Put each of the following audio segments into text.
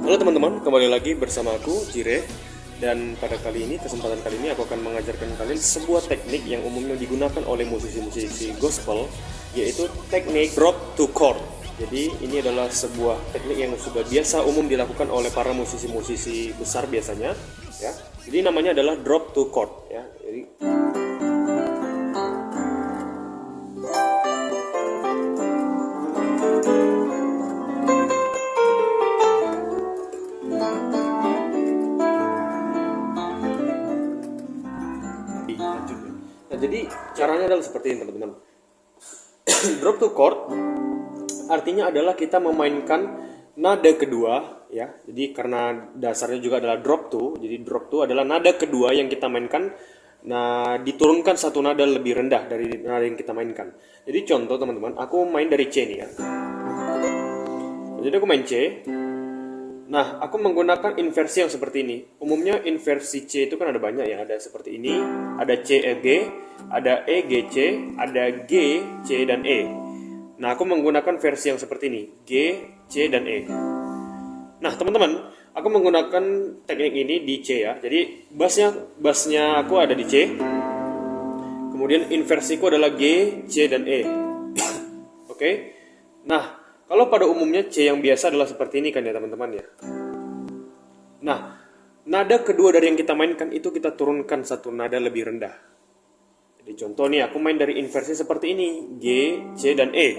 Halo teman-teman, kembali lagi bersama aku, Jire. Dan pada kesempatan kali ini aku akan mengajarkan kalian sebuah teknik yang umumnya digunakan oleh musisi-musisi gospel, yaitu teknik drop to chord. Jadi ini adalah sebuah teknik yang sudah biasa umum dilakukan oleh para musisi-musisi besar biasanya, ya. Jadi namanya adalah drop to chord, ya. Jadi caranya adalah seperti ini teman-teman. Drop to chord artinya adalah kita memainkan nada kedua, ya. Jadi karena dasarnya juga adalah drop to, jadi drop to adalah nada kedua yang kita mainkan. Nah, diturunkan satu nada lebih rendah dari nada yang kita mainkan. Jadi contoh teman-teman, aku main dari C nih ya. Jadi aku main C. Nah, aku menggunakan inversi yang seperti ini. Umumnya inversi C itu kan ada banyak ya. Ada seperti ini, ada C, E, G, ada E, G, C, ada G, C, dan E. Nah, aku menggunakan versi yang seperti ini, G, C, dan E. Nah, teman-teman, aku menggunakan teknik ini di C ya. Jadi, bassnya aku ada di C. Kemudian inversiku adalah G, C, dan E. Oke. Nah, kalau pada umumnya C yang biasa adalah seperti ini kan ya teman-teman ya. Nah, nada kedua dari yang kita mainkan itu kita turunkan satu nada lebih rendah. Jadi contoh nih, aku main dari inversi seperti ini, G, C, dan E.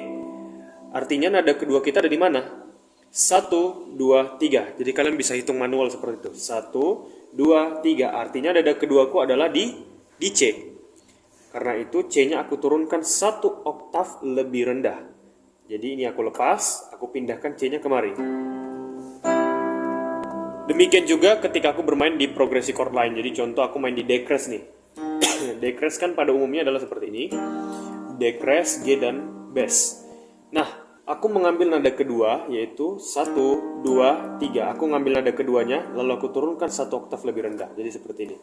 Artinya nada kedua kita ada di mana? 1, 2, 3. Jadi kalian bisa hitung manual seperti itu. 1, 2, 3. Artinya nada keduaku adalah di C. Karena itu C-nya aku turunkan satu oktav lebih rendah. Jadi ini aku lepas, aku pindahkan C-nya kemari. Demikian juga ketika aku bermain di progresi chord lain. Jadi contoh aku main di D-crash nih. D-crash kan pada umumnya adalah seperti ini. D-crash, G, dan bass. Nah, aku mengambil nada kedua yaitu 1, 2, 3. Aku ngambil nada keduanya, lalu aku turunkan satu oktav lebih rendah. Jadi seperti ini.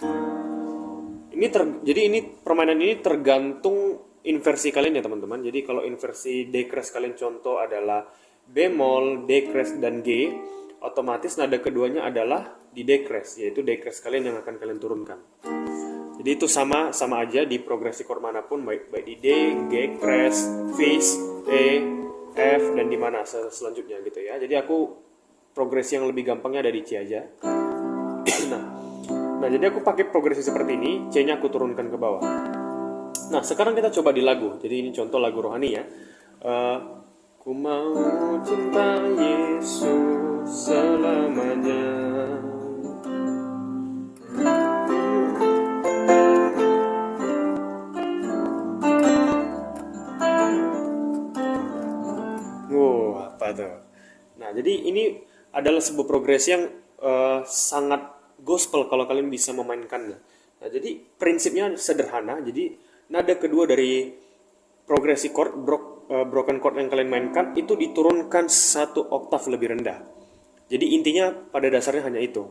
Jadi ini permainan ini tergantung inversi kalian ya teman-teman. Jadi kalau inversi D-crash kalian contoh adalah bemol, D-crash, dan G, otomatis nada keduanya adalah di D-crash, yaitu D-crash kalian yang akan kalian turunkan. Jadi itu sama aja di progresi chord manapun, baik di D, G, crash, Fis, E, F, dan di mana selanjutnya gitu ya. Jadi aku progresi yang lebih gampangnya ada di C aja. Nah, jadi aku pakai progresi seperti ini, C-nya aku turunkan ke bawah. Nah, sekarang kita coba di lagu. Jadi ini contoh lagu rohani ya. Ku mau cinta Yesus selamanya. Apa tuh? Nah, jadi ini adalah sebuah progresi yang sangat gospel kalau kalian bisa memainkannya. Nah, jadi prinsipnya sederhana. Jadi nada kedua dari progresi chord, broken chord yang kalian mainkan itu diturunkan satu oktav lebih rendah. Jadi intinya pada dasarnya hanya itu.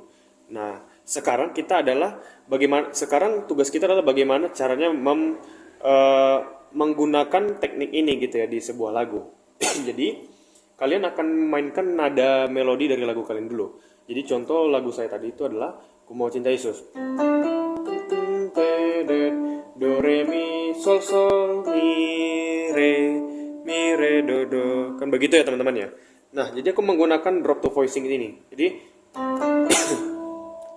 Nah, sekarang tugas kita adalah bagaimana caranya menggunakan teknik ini gitu ya di sebuah lagu. Jadi kalian akan mainkan nada melodi dari lagu kalian dulu. Jadi contoh lagu saya tadi itu adalah Ku Mau Cinta Yesus. Do re mi sol sol mi re do do. Kan begitu ya teman-teman ya. Nah, jadi aku menggunakan drop to voicing ini. Jadi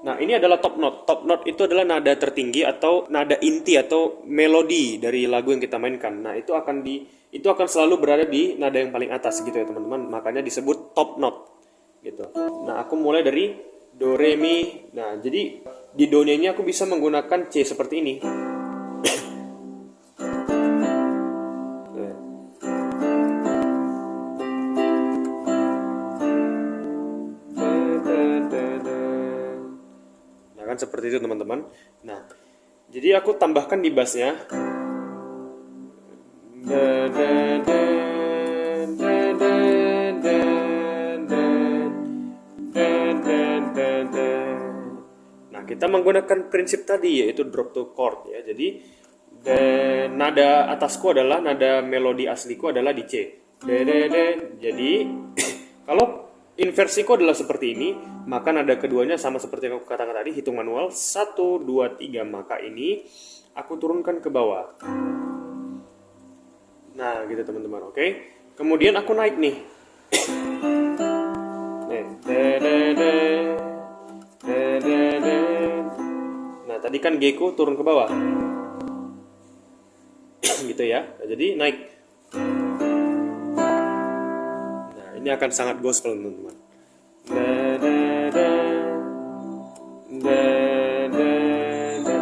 nah, ini adalah top note. Top note itu adalah nada tertinggi atau nada inti atau melodi dari lagu yang kita mainkan. Nah, itu akan selalu berada di nada yang paling atas gitu ya teman-teman. Makanya disebut top note gitu. Nah, aku mulai dari do re mi. Nah, jadi di do-nya ini aku bisa menggunakan C seperti ini. Nah, kan seperti itu teman-teman. Nah, jadi aku tambahkan di bassnya. Nah, kita menggunakan prinsip tadi yaitu drop to chord ya. Jadi nada atasku nada melodi asliku adalah di C. Jadi kalau inversiku adalah seperti ini, maka nada keduanya sama seperti yang aku katakan tadi, hitung manual 1, 2, 3, maka ini aku turunkan ke bawah. Nah, gitu teman-teman, oke. Kemudian aku naik nih. Nah, tadi kan G ku turun ke bawah. Gitu ya. Nah, jadi naik. Nah, ini akan sangat gospel teman-teman.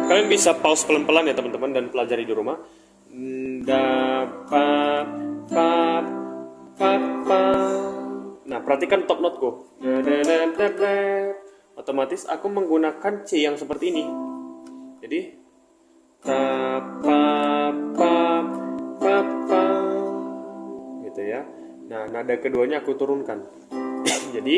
Kalian bisa pause pelan-pelan ya teman-teman dan pelajari di rumah. Nah, perhatikan top noteku. Otomatis aku menggunakan C yang seperti ini. Jadi gitu ya. Nah, nada keduanya aku turunkan. Jadi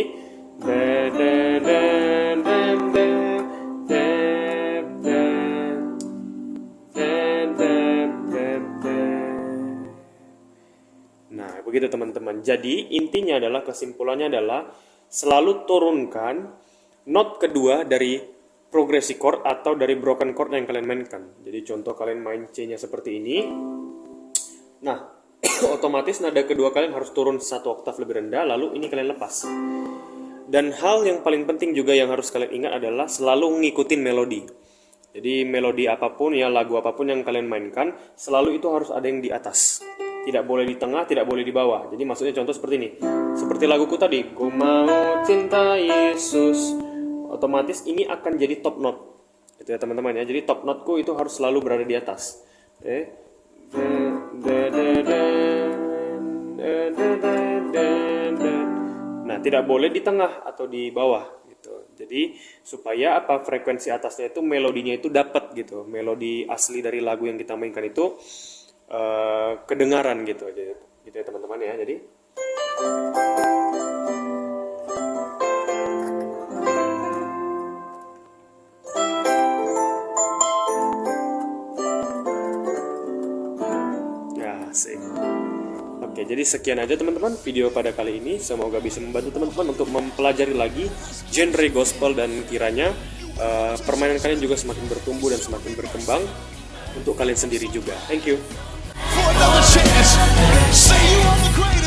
nah, begitu teman-teman. Jadi intinya adalah, kesimpulannya adalah selalu turunkan not kedua dari progressive chord atau dari broken chord yang kalian mainkan. Jadi contoh kalian main C-nya seperti ini. Nah, otomatis nada kedua kalian harus turun 1 oktav lebih rendah, lalu ini kalian lepas. Dan hal yang paling penting juga yang harus kalian ingat adalah selalu ngikutin melodi. Jadi melodi apapun ya, lagu apapun yang kalian mainkan, selalu itu harus ada yang di atas. Tidak boleh di tengah, tidak boleh di bawah. Jadi maksudnya contoh seperti ini. Seperti laguku tadi, ku mau cinta Yesus. Otomatis ini akan jadi top note. Itu ya teman-teman ya. Jadi top noteku itu harus selalu berada di atas. Nah, tidak boleh di tengah atau di bawah gitu. Jadi supaya apa, frekuensi atasnya itu melodinya itu dapat gitu. Melodi asli dari lagu yang kita mainkan itu kedengaran gitu ya teman-teman ya. Jadi ya sih. Oke, jadi sekian aja teman-teman video pada kali ini. Semoga bisa membantu teman-teman untuk mempelajari lagi genre gospel dan kiranya permainan kalian juga semakin bertumbuh dan semakin berkembang untuk kalian sendiri juga. Thank you. For another chance, say you on the grave.